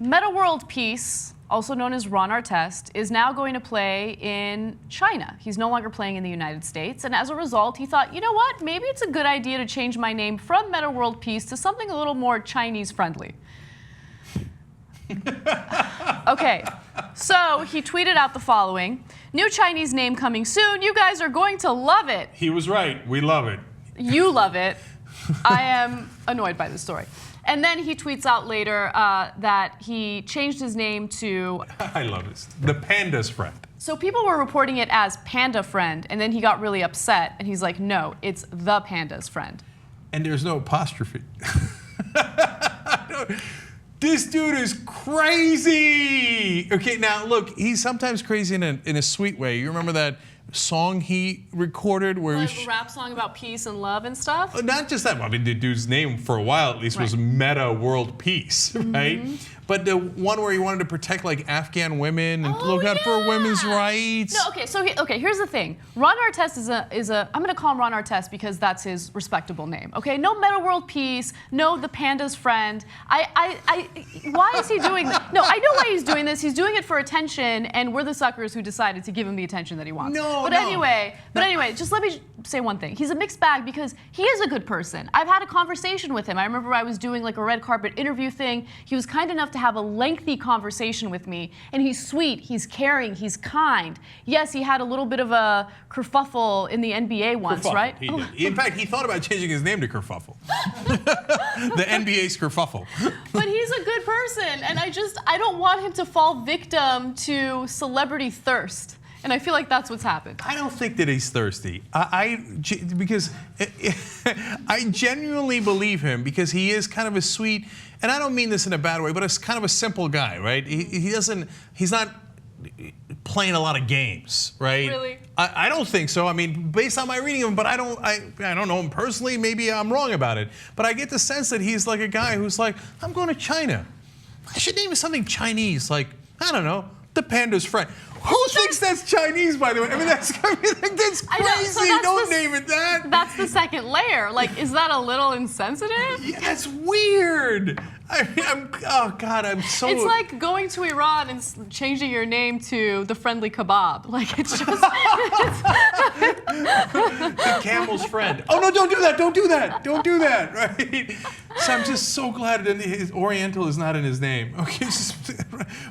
Metta World Peace, also known as Ron Artest, is now going to play in China. He's no longer playing in the United States, and as a result, he thought, you know what, maybe it's a good idea to change my name from Metta World Peace to something a little more Chinese-friendly. Okay, so he tweeted out the following: "New Chinese name coming soon. You guys are going to love it." He was right. We love it. You love it. I am annoyed by this story. And then he tweets out later that he changed his name to... I love this. The Pandas Friend. So people were reporting it as Panda Friend, and then he got really upset, and he's like, no, it's the Pandas Friend. And there's no apostrophe. This dude is crazy. Okay, now look, he's sometimes crazy in a sweet way. You remember that song he recorded where like a rap song about peace and love and stuff? Not just that. I mean, the dude's name for a while at least was Metta World Peace, right? But the one where he wanted to protect like Afghan women and look out for women's rights. No, okay. So here's the thing. Ron Artest is a. I'm gonna call him Ron Artest because that's his respectable name. Okay. No Metta World Peace. No the Pandas Friend. Why is he doing this? No, I know why he's doing this. He's doing it for attention, and we're the suckers who decided to give him the attention that he wants. Anyway, just let me say one thing. He's a mixed bag because he is a good person. I've had a conversation with him. I remember I was doing like a red carpet interview thing. He was kind enough to have a lengthy conversation with me, and he's sweet, he's caring, he's kind. Yes, he had a little bit of a kerfuffle in the NBA once, right? He did. In fact, he thought about changing his name to Kerfuffle. The NBA's Kerfuffle. But he's a good person, and I don't want him to fall victim to celebrity thirst. And I feel like that's what's happened. I don't think that he's thirsty. Because I genuinely believe him because he is kind of a sweet, and I don't mean this in a bad way, but it's kind of a simple guy, right? He's not playing a lot of games, right? Really? I don't think so. I mean, based on my reading of him, but I don't know him personally. Maybe I'm wrong about it. But I get the sense that he's like a guy who's like, I'm going to China. I should name it something Chinese, like, I don't know, the Panda's Friend. Who thinks that's Chinese, by the way? I mean, that's crazy. Don't name it that. That's the second layer. Like, is that a little insensitive? Yeah, that's weird. I mean, oh God, I'm so... It's like going to Iran and changing your name to the Friendly Kebab. Like, it's just... The Camel's Friend. Oh, no, don't do that. Don't do that. Don't do that, right? So I'm just so glad that his Oriental is not in his name. Okay,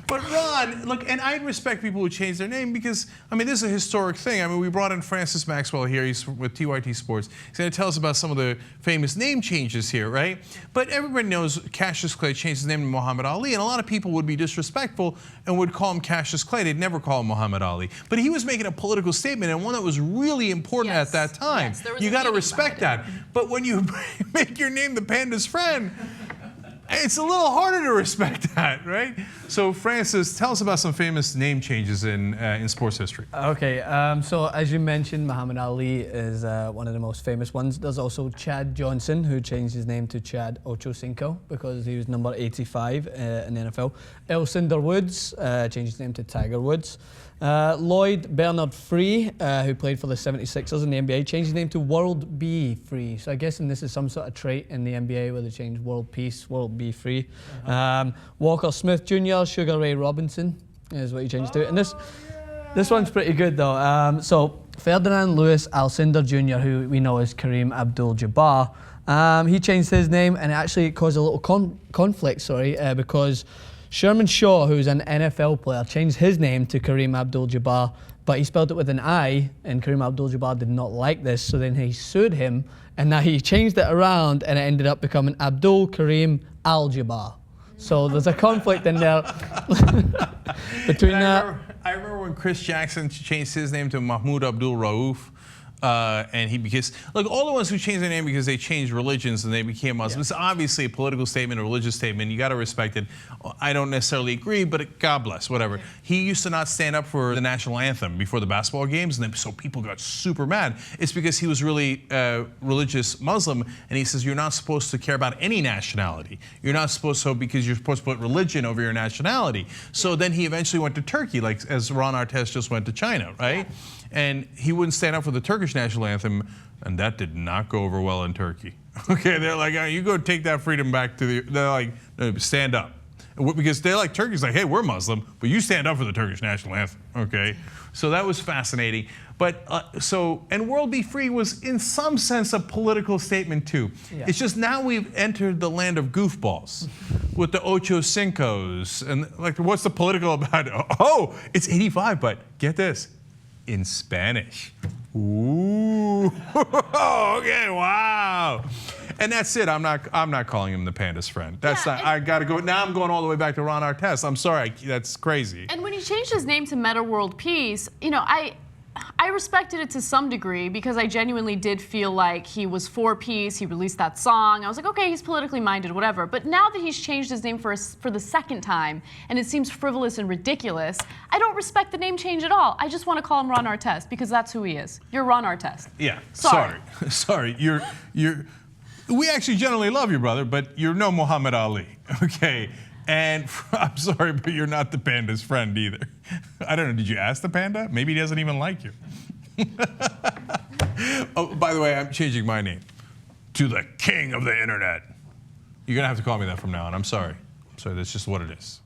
but Ron, look, and I respect people who change their name because, I mean, this is a historic thing. I mean, we brought in Francis Maxwell here. He's with TYT Sports. He's going to tell us about some of the famous name changes here, right? But everybody knows Cassius Clay changed his name to Muhammad Ali, and a lot of people would be disrespectful and would call him Cassius Clay. They'd never call him Muhammad Ali. But he was making a political statement, and one that was really important at that time. Yes, you got to respect that. But when you make your name the Panda's Friend, it's a little harder to respect that, right? So, Francis, tell us about some famous name changes in sports history. Okay, so as you mentioned, Muhammad Ali is one of the most famous ones. There's also Chad Johnson, who changed his name to Chad Ochocinco because he was number 85 in the NFL. Elcinder Woods changed his name to Tiger Woods. Lloyd Bernard Free, who played for the 76ers in the NBA, changed his name to World Be Free. So I guess this is some sort of trait in the NBA where they change World Peace, World Be Free. Walker Smith Jr., Sugar Ray Robinson is what he changed to. And this one's pretty good though. So Ferdinand Louis Alcindor Jr., who we know as Kareem Abdul-Jabbar, he changed his name and it actually caused a little conflict, because Sherman Shaw, who's an NFL player, changed his name to Kareem Abdul-Jabbar, but he spelled it with an I, and Kareem Abdul-Jabbar did not like this, so then he sued him, and now he changed it around, and it ended up becoming Abdul Kareem Al-Jabbar. So there's a conflict in there between that. I remember when Chris Jackson changed his name to Mahmoud Abdul Rauf. Because look, all the ones who changed their name because they changed religions and they became Muslims, it's obviously a political statement, a religious statement. You got to respect it. I don't necessarily agree, but God bless, whatever. He used to not stand up for the national anthem before the basketball games, and then so people got super mad. It's because he was really religious Muslim, and he says you're not supposed to care about any nationality. You're not supposed to, because you're supposed to put religion over your nationality. So then he eventually went to Turkey, like as Ron Artest just went to China, right? And he wouldn't stand up for the Turkish national anthem, and that did not go over well in Turkey. Okay, they're like, oh, you go take that freedom back to the, they're like, no, stand up. Because they're like, Turkey's like, hey, we're Muslim, but you stand up for the Turkish national anthem, okay? So that was fascinating. But and World Be Free was in some sense a political statement too. Yeah. It's just now we've entered the land of goofballs with the Ocho Cincos. And like, what's the political about it? Oh, it's 85, but get this, in Spanish. Ooh, okay, wow. And that's it. I'm not calling him the Pandas Friend. That's not. I got to go. Now I'm going all the way back to Ron Artest. I'm sorry. That's crazy. And when he changed his name to Metta World Peace, you know, I respected it to some degree because I genuinely did feel like he was for peace. He released that song. I was like, okay, he's politically minded, whatever. But now that he's changed his name for the second time, and it seems frivolous and ridiculous, I don't respect the name change at all. I just want to call him Ron Artest because that's who he is. You're Ron Artest. Yeah. Sorry. Sorry. You're. We actually generally love you, brother, but you're no Muhammad Ali. Okay. And I'm sorry, but you're not the Panda's friend either. I don't know, did you ask the panda? Maybe he doesn't even like you. Oh, by the way, I'm changing my name to the king of the internet. You're going to have to call me that from now on. I'm sorry. I'm sorry, that's just what it is.